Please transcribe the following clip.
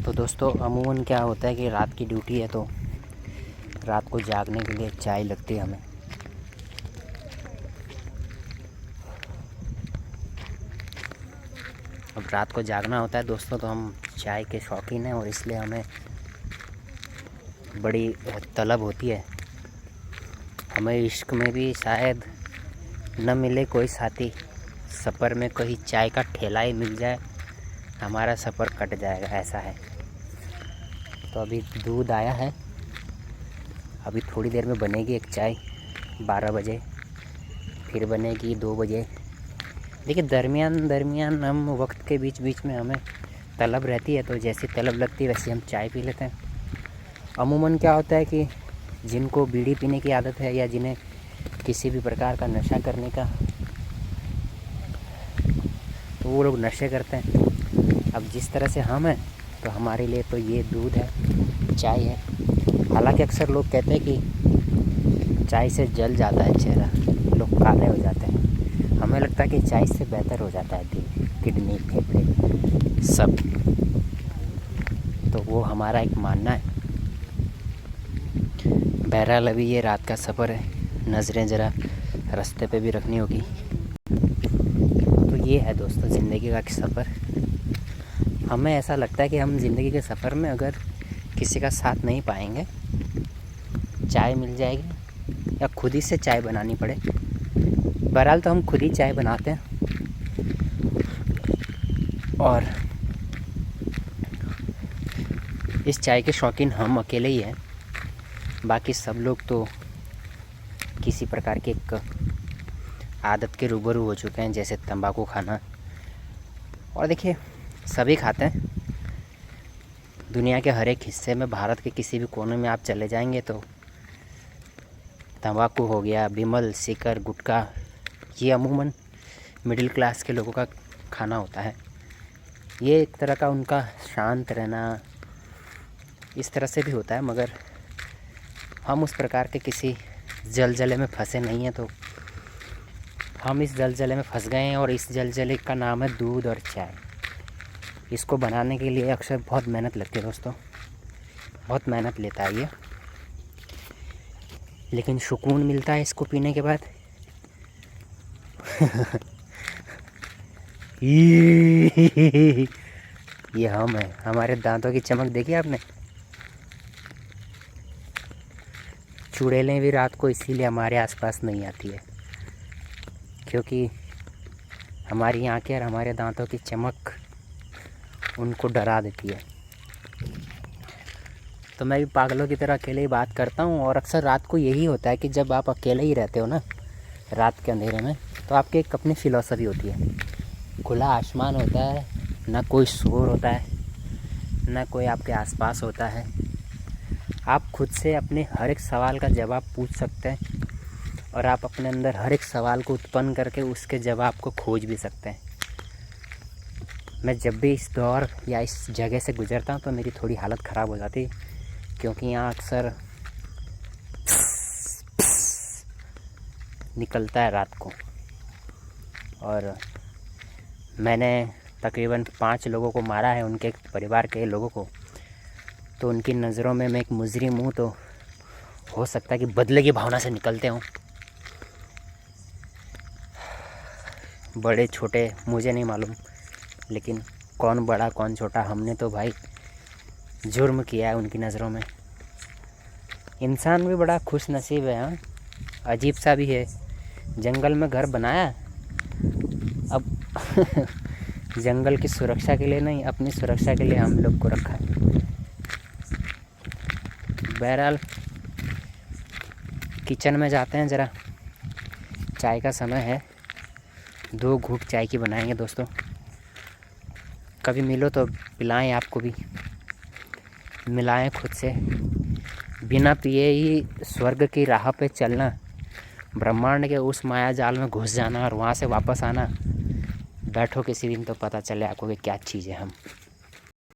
तो दोस्तों अमूमन क्या होता है कि रात की ड्यूटी है तो रात को जागने के लिए चाय लगती है हमें। अब रात को जागना होता है दोस्तों तो हम चाय के शौकीन हैं और इसलिए हमें बड़ी तलब होती है। हमें इश्क में भी शायद न मिले कोई साथी, सफ़र में कोई चाय का ठेला ही मिल जाए हमारा सफ़र कट जाएगा, ऐसा है। तो अभी दूध आया है, अभी थोड़ी देर में बनेगी एक चाय 12 बजे, फिर बनेगी 2 बजे। देखिए दरमियान हम वक्त के बीच बीच में हमें तलब रहती है, तो जैसी तलब लगती है वैसे हम चाय पी लेते हैं। अमूमन क्या होता है कि जिनको बीड़ी पीने की आदत है या जिन्हें किसी भी प्रकार का नशा करने का, तो वो लोग नशे करते हैं। अब जिस तरह से हम हैं तो हमारे लिए तो ये दूध है, चाय है। हालांकि अक्सर लोग कहते हैं कि चाय से जल जाता है चेहरा, लोग काले हो जाते हैं। हमें लगता है कि चाय से बेहतर हो जाता है दिल, किडनी, फेफड़े सब। तो वो हमारा एक मानना है। बहरहाल अभी ये रात का सफ़र है, नज़रें ज़रा रास्ते पे भी रखनी होगी। तो ये है दोस्तों ज़िंदगी का एक सफ़र। हमें ऐसा लगता है कि हम ज़िंदगी के सफ़र में अगर किसी का साथ नहीं पाएंगे, चाय मिल जाएगी या खुद ही से चाय बनानी पड़े। बहरहाल तो हम खुद ही चाय बनाते हैं और इस चाय के शौकीन हम अकेले ही हैं। बाकी सब लोग तो किसी प्रकार की एक आदत के रूबरू हो चुके हैं, जैसे तंबाकू खाना। और देखिए सभी खाते हैं, दुनिया के हर एक हिस्से में, भारत के किसी भी कोने में आप चले जाएंगे तो तंबाकू हो गया, बिमल, सिकर, गुटखा, ये अमूमन मिडिल क्लास के लोगों का खाना होता है। ये एक तरह का उनका शांत रहना इस तरह से भी होता है, मगर हम उस प्रकार के किसी जलजले में फंसे नहीं हैं। तो हम इस जलजले में फंस गए हैं और इस जलजले का नाम है दूध और चाय। इसको बनाने के लिए अक्सर बहुत मेहनत लगती है दोस्तों, बहुत मेहनत लेता है ये, लेकिन सुकून मिलता है इसको पीने के बाद। ये हम है, हमारे दांतों की चमक देखी आपने। चुड़ैलें भी रात को इसीलिए हमारे आसपास नहीं आती है, क्योंकि हमारी आंखें और हमारे दांतों की चमक उनको डरा देती है। तो मैं भी पागलों की तरह अकेले ही बात करता हूँ। और अक्सर रात को यही होता है कि जब आप अकेले ही रहते हो ना रात के अंधेरे में, तो आपकी एक अपनी फ़िलॉसफी होती है। खुला आसमान होता है, ना कोई शोर होता है, ना कोई आपके आसपास होता है। आप खुद से अपने हर एक सवाल का जवाब पूछ सकते हैं और आप अपने अंदर हर एक सवाल को उत्पन्न करके उसके जवाब को खोज भी सकते हैं। मैं जब भी इस दौर या इस जगह से गुज़रता हूँ तो मेरी थोड़ी हालत ख़राब हो जाती है, क्योंकि यहाँ अक्सर निकलता है रात को। और मैंने तकरीबन 5 लोगों को मारा है, उनके परिवार के लोगों को। तो उनकी नज़रों में मैं एक मुजरिम हूँ, तो हो सकता है कि बदले की भावना से निकलते हों। बड़े छोटे मुझे नहीं मालूम, लेकिन कौन बड़ा कौन छोटा, हमने तो भाई जुर्म किया है उनकी नज़रों में। इंसान भी बड़ा खुश नसीब है, हाँ, अजीब सा भी है। जंगल में घर बनाया, अब जंगल की सुरक्षा के लिए नहीं, अपनी सुरक्षा के लिए हम लोग को रखा है। बहरहाल किचन में जाते हैं ज़रा, चाय का समय है, 2 घूंट चाय की बनाएंगे दोस्तों। कभी मिलो तो पिलाएं, आपको भी मिलाएं खुद से। बिना पिए ही स्वर्ग की राह पे चलना, ब्रह्मांड के उस माया जाल में घुस जाना और वहाँ से वापस आना। बैठो किसी दिन तो पता चले आपको कि क्या चीज़ है हम।